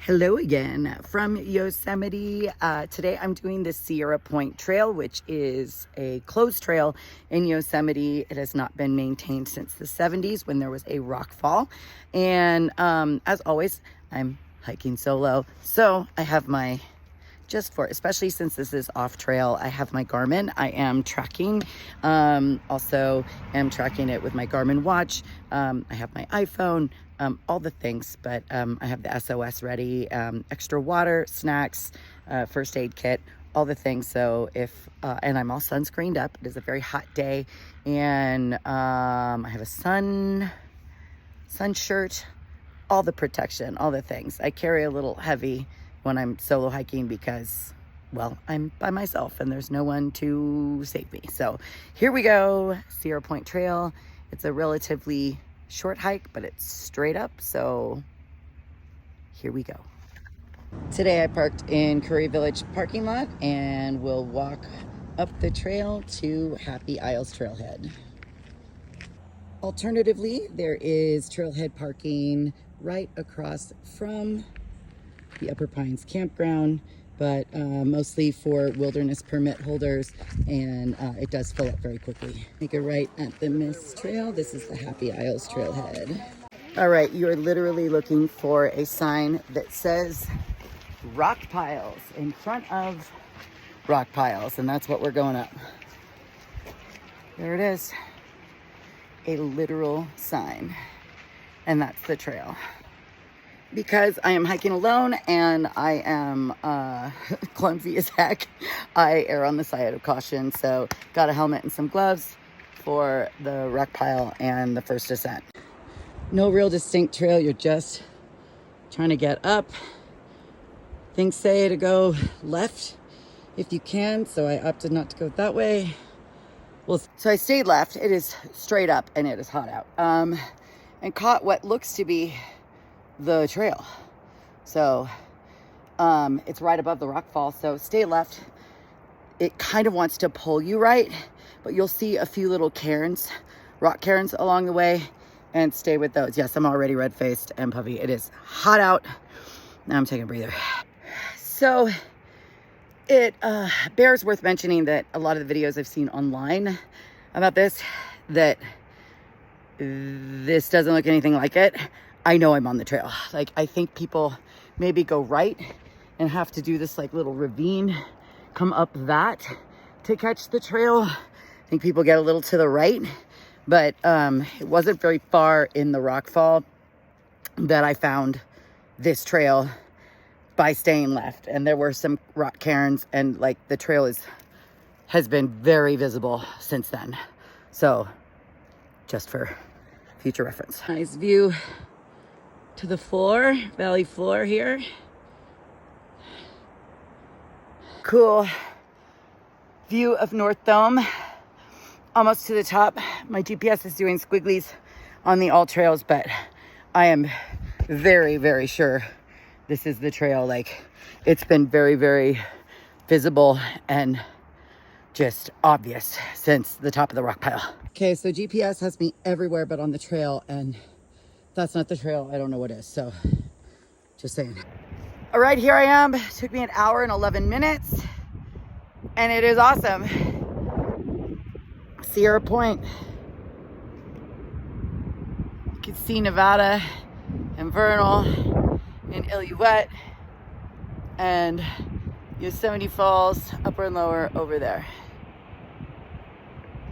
Hello again from Yosemite. Today I'm doing the Sierra Point Trail, which is a closed trail in Yosemite. It has not been maintained since the 70s when there was a rock fall. And as always, I'm hiking solo. So I have my, especially since this is off trail, I have my Garmin. I am tracking, also am tracking it with my Garmin watch. I have my iPhone. All the things, but I have the SOS ready, extra water, snacks, first aid kit, all the things. So and I'm all sunscreened up. It is a very hot day, and I have a sun shirt, all the protection, all the things. I carry a little heavy when I'm solo hiking because, well, I'm by myself and there's no one to save me. So here we go, Sierra Point Trail. It's a relatively short hike, but it's straight up, so here we go. Today I parked in Curry Village parking lot and we'll walk up the trail to Happy Isles Trailhead. Alternatively, there is trailhead parking right across from the Upper Pines campground, but mostly for wilderness permit holders, and it does fill up very quickly. Make a right at the Mist Trail. This is the Happy Isles Trailhead. All right, you're literally looking for a sign that says rock piles in front of rock piles, and that's what we're going up. There it is, a literal sign, and that's the trail. Because I am hiking alone and I am clumsy as heck, I err on the side of caution. So got a helmet and some gloves for the rock pile and the first ascent. No real distinct trail, you're just trying to get up. Things say to go left if you can, so I opted not to go that way. Well, so I stayed left. It is straight up and it is hot out. And caught what looks to be the trail. So it's right above the rock fall, so stay left. It kind of wants to pull you right, but you'll see a few little cairns, rock cairns along the way, and stay with those. Yes, I'm already red-faced and puffy. It is hot out. Now I'm taking a breather. So it bears worth mentioning that a lot of the videos I've seen online about this, that this doesn't look anything like it. I know I'm on the trail. Like, I think people maybe go right and have to do this like little ravine, come up that to catch the trail. I think people get a little to the right, but it wasn't very far in the rock fall that I found this trail by staying left. And there were some rock cairns, and like the trail has been very visible since then. So just for future reference. Nice view to the floor, valley floor here. Cool view of North Dome, almost to the top. My GPS is doing squigglies on the all trails, but I am very, very sure this is the trail. Like, it's been very, very visible and just obvious since the top of the rock pile. Okay, so GPS has me everywhere but on the trail, and that's not the trail. I don't know what is, so just saying. All right, here I am. It took me 1 hour and 11 minutes, and it is awesome. Sierra Point. You can see Nevada and Vernal and Illilouette and Yosemite Falls, upper and lower over there.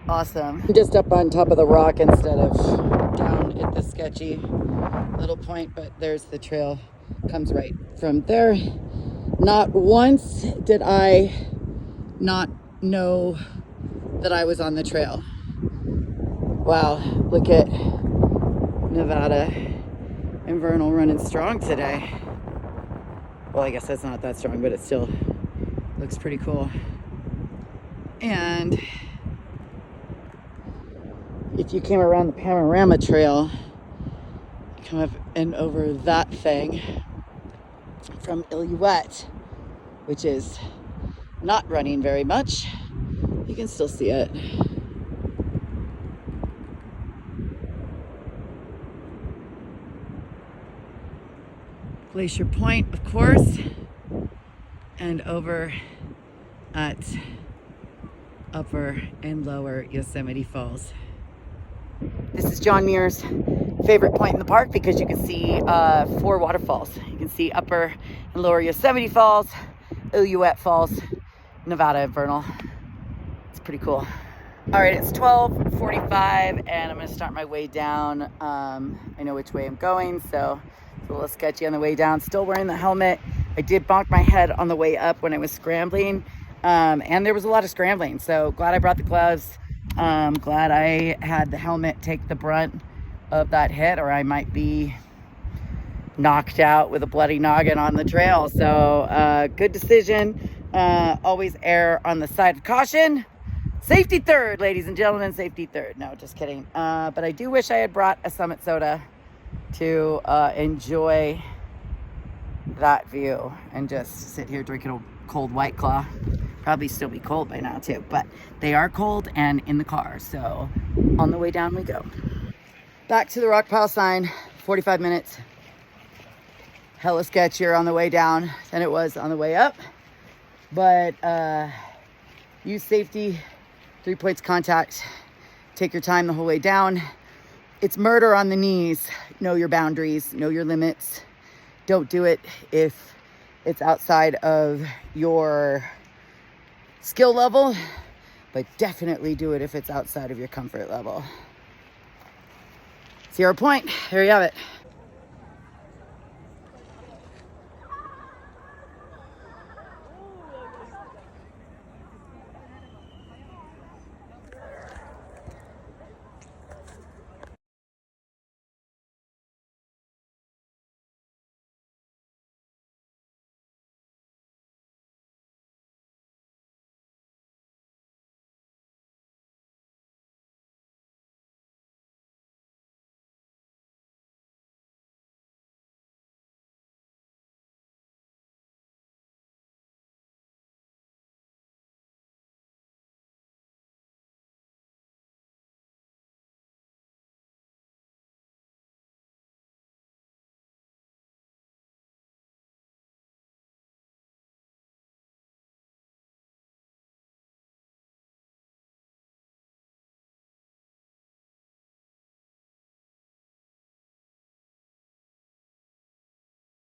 Awesome. I'm just up on top of the rock instead of down at the sketchy little point, but there's the trail, comes right from there. Not once did I not know that I was on the trail. Wow, look at Nevada and Vernal running strong today. Well, I guess that's not that strong, but it still looks pretty cool. And if you came around the Panorama Trail, come up and over that thing from Illilouette, which is not running very much, you can still see it. Glacier Point, of course, and over at Upper and Lower Yosemite Falls. This is John Muir's favorite point in the park because you can see 4 waterfalls. You can see Upper and Lower Yosemite Falls, Illilouette Falls, Nevada and Vernal. It's pretty cool. All right, it's 12:45 and I'm gonna start my way down. I know which way I'm going, so it's a little sketchy on the way down. Still wearing the helmet. I did bonk my head on the way up when I was scrambling, and there was a lot of scrambling, so glad I brought the gloves. Glad I had the helmet take the brunt of that hit, or I might be knocked out with a bloody noggin on the trail. So good decision. Always err on the side of caution. Safety third, ladies and gentlemen, safety third. No, just kidding. But I do wish I had brought a Summit soda to enjoy that view and just sit here drinking a cold White Claw. Probably still be cold by now too, but they are cold and in the car. So on the way down we go. Back to the rock pile sign, 45 minutes. Hella sketchier on the way down than it was on the way up. But use safety, 3 points contact. Take your time the whole way down. It's murder on the knees. Know your boundaries, know your limits. Don't do it if it's outside of your skill level, but definitely do it if it's outside of your comfort level. Sierra Point, there you have it.